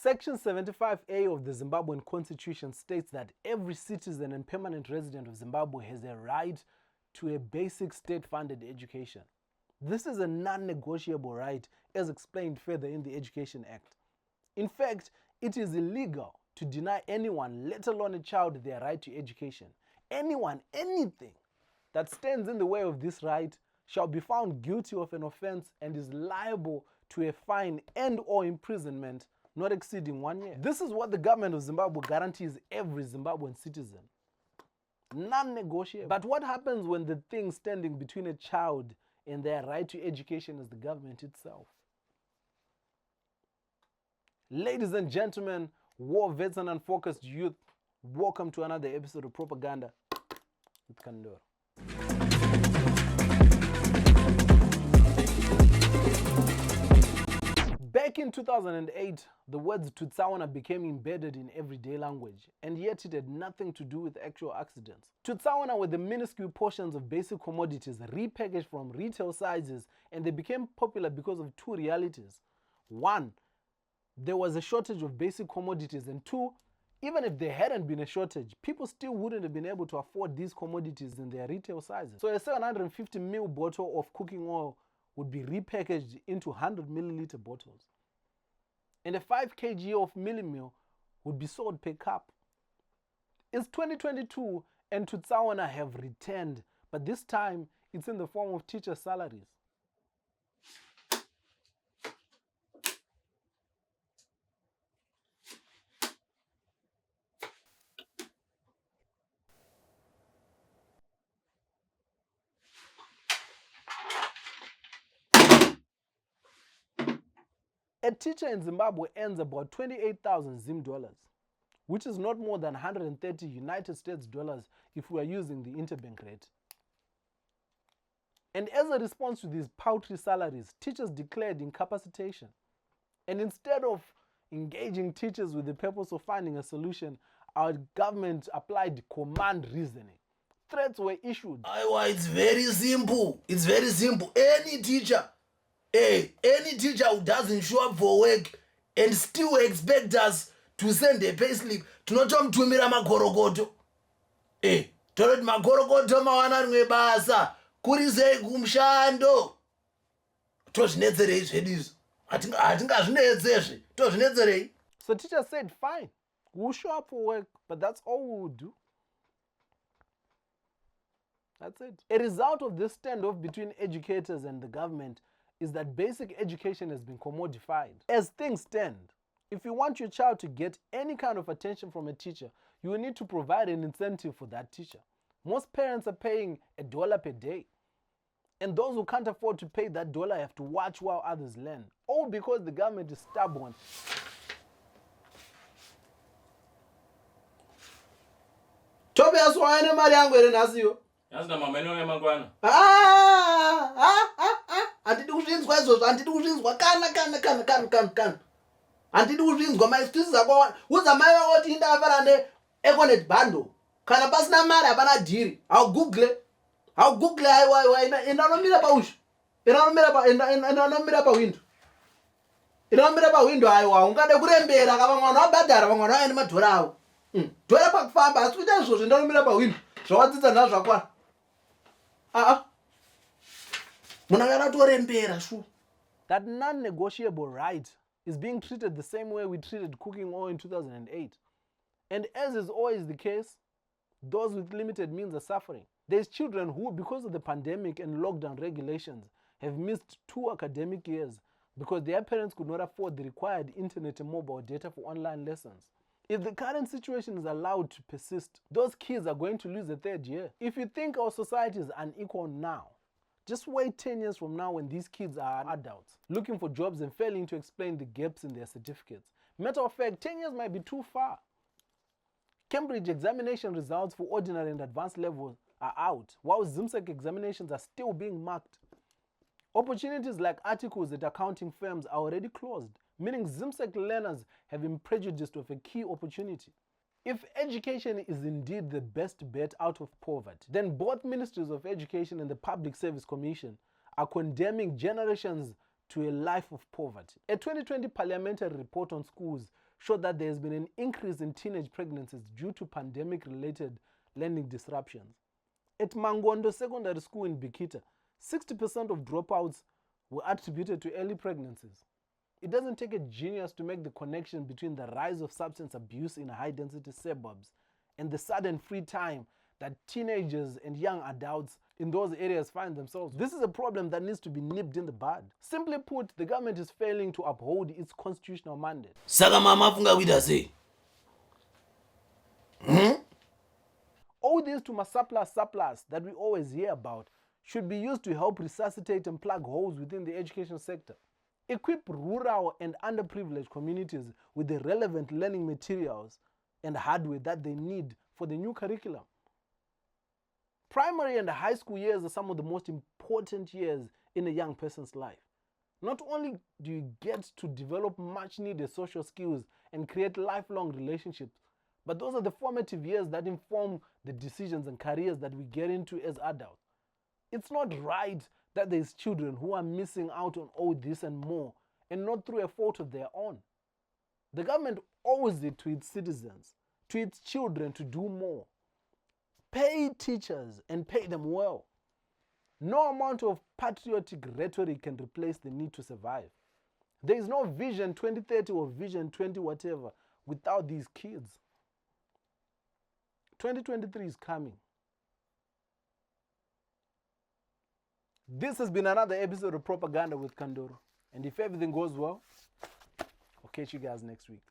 Section 75A of the Zimbabwean Constitution states that every citizen and permanent resident of Zimbabwe has a right to a basic state-funded education. This is a non-negotiable right, as explained further in the Education Act. In fact, it is illegal to deny anyone, let alone a child, their right to education. Anyone, anything that stands in the way of this right shall be found guilty of an offense and is liable to a fine and/or imprisonment not exceeding 1 year. This is what the government of Zimbabwe guarantees every Zimbabwean citizen. Non-negotiable. But what happens when the thing standing between a child and their right to education is the government itself? Ladies and gentlemen, war vets and unfocused youth, welcome to another episode of Propaganda with Kandoro. Back in 2008, the words Tutsawana became embedded in everyday language, and yet it had nothing to do with actual accidents. Tutsawana were the minuscule portions of basic commodities repackaged from retail sizes, and they became popular because of two realities. One, there was a shortage of basic commodities, and two, even if there hadn't been a shortage, people still wouldn't have been able to afford these commodities in their retail sizes. So a 750 ml bottle of cooking oil would be repackaged into 100 milliliter bottles. And a 5 kg of millimil would be sold per cup. It's 2022 and Tutsawana have returned, but this time it's in the form of teacher salaries. A teacher in Zimbabwe earns about 28,000 Zim dollars, which is not more than 130 United States dollars if we are using the interbank rate. And as a response to these paltry salaries, teachers declared incapacitation. And instead of engaging teachers with the purpose of finding a solution, our government applied command reasoning. Threats were issued. It's very simple. It's very simple. Any teacher who doesn't show up for work and still expect us to send a payslip, tinotomutumira magorogoto. Toroti magorogoto mawana rimwe basa kurisei kumushando. Tozvinetsirei zvedu izvo? Hatingazvinetsezve. Tozvinetserei? So teachers said, fine, we'll show up for work, but that's all we will do. That's it. A result of this standoff between educators and the government is that basic education has been commodified. As things stand, if you want your child to get any kind of attention from a teacher, you will need to provide an incentive for that teacher. Most parents are paying $1 per day. And those who can't afford to pay that dollar have to watch while others learn. All because the government is stubborn. Tobias waene mari yangu ere nasiyo. Yazina mama ino nemangwana. Handidi kuzvinzwa izvozvo, handidi kuzvinzwa kana. Handidi kuzvinzwa maexcuses akawanda. Udza mai vako kuti indafara ne-econet bundle. Kana pasina mari hapana dhiri. Google aiwa inanomira paushu. Inanomira pawindo. Inanomira pawindo aiwa. Ungade kurembera kava mwana wabhadhara vamwana vaende madhora avo. Dhora pakufamba asi kuita izvozvo ndanomira pawindo. Zvawadzidza nazvo zvakwana. That non-negotiable right is being treated the same way we treated cooking oil in 2008. And as is always the case, those with limited means are suffering. There's children who, because of the pandemic and lockdown regulations, have missed 2 academic years because their parents could not afford the required internet and mobile data for online lessons. If the current situation is allowed to persist, those kids are going to lose the 3rd year. If you think our society is unequal now, just wait 10 years from now when these kids are adults, looking for jobs and failing to explain the gaps in their certificates. Matter of fact, 10 years might be too far. Cambridge examination results for ordinary and advanced levels are out, while ZIMSEC examinations are still being marked. Opportunities like articles at accounting firms are already closed, meaning ZIMSEC learners have been prejudiced of a key opportunity. If education is indeed the best bet out of poverty, then both Ministries of Education and the Public Service Commission are condemning generations to a life of poverty. A 2020 parliamentary report on schools showed that there has been an increase in teenage pregnancies due to pandemic-related learning disruptions. At Mangondo Secondary School in Bikita, 60% of dropouts were attributed to early pregnancies. It doesn't take a genius to make the connection between the rise of substance abuse in high-density suburbs and the sudden free time that teenagers and young adults in those areas find themselves. This is a problem that needs to be nipped in the bud. Simply put, the government is failing to uphold its constitutional mandate. Saka mama funga kuita sei? All this to my surplus that we always hear about should be used to help resuscitate and plug holes within the education sector. Equip rural and underprivileged communities with the relevant learning materials and hardware that they need for the new curriculum. Primary and high school years are some of the most important years in a young person's life. Not only do you get to develop much needed social skills and create lifelong relationships, but those are the formative years that inform the decisions and careers that we get into as adults. It's not right that there's children who are missing out on all this and more, and not through a fault of their own. The government owes it to its citizens, to its children, to do more. Pay teachers and pay them well. No amount of patriotic rhetoric can replace the need to survive. There is no Vision 2030 or Vision 20 whatever without these kids. 2023 is coming. This has been another episode of Propaganda with Kandoro. And if everything goes well, I'll catch you guys next week.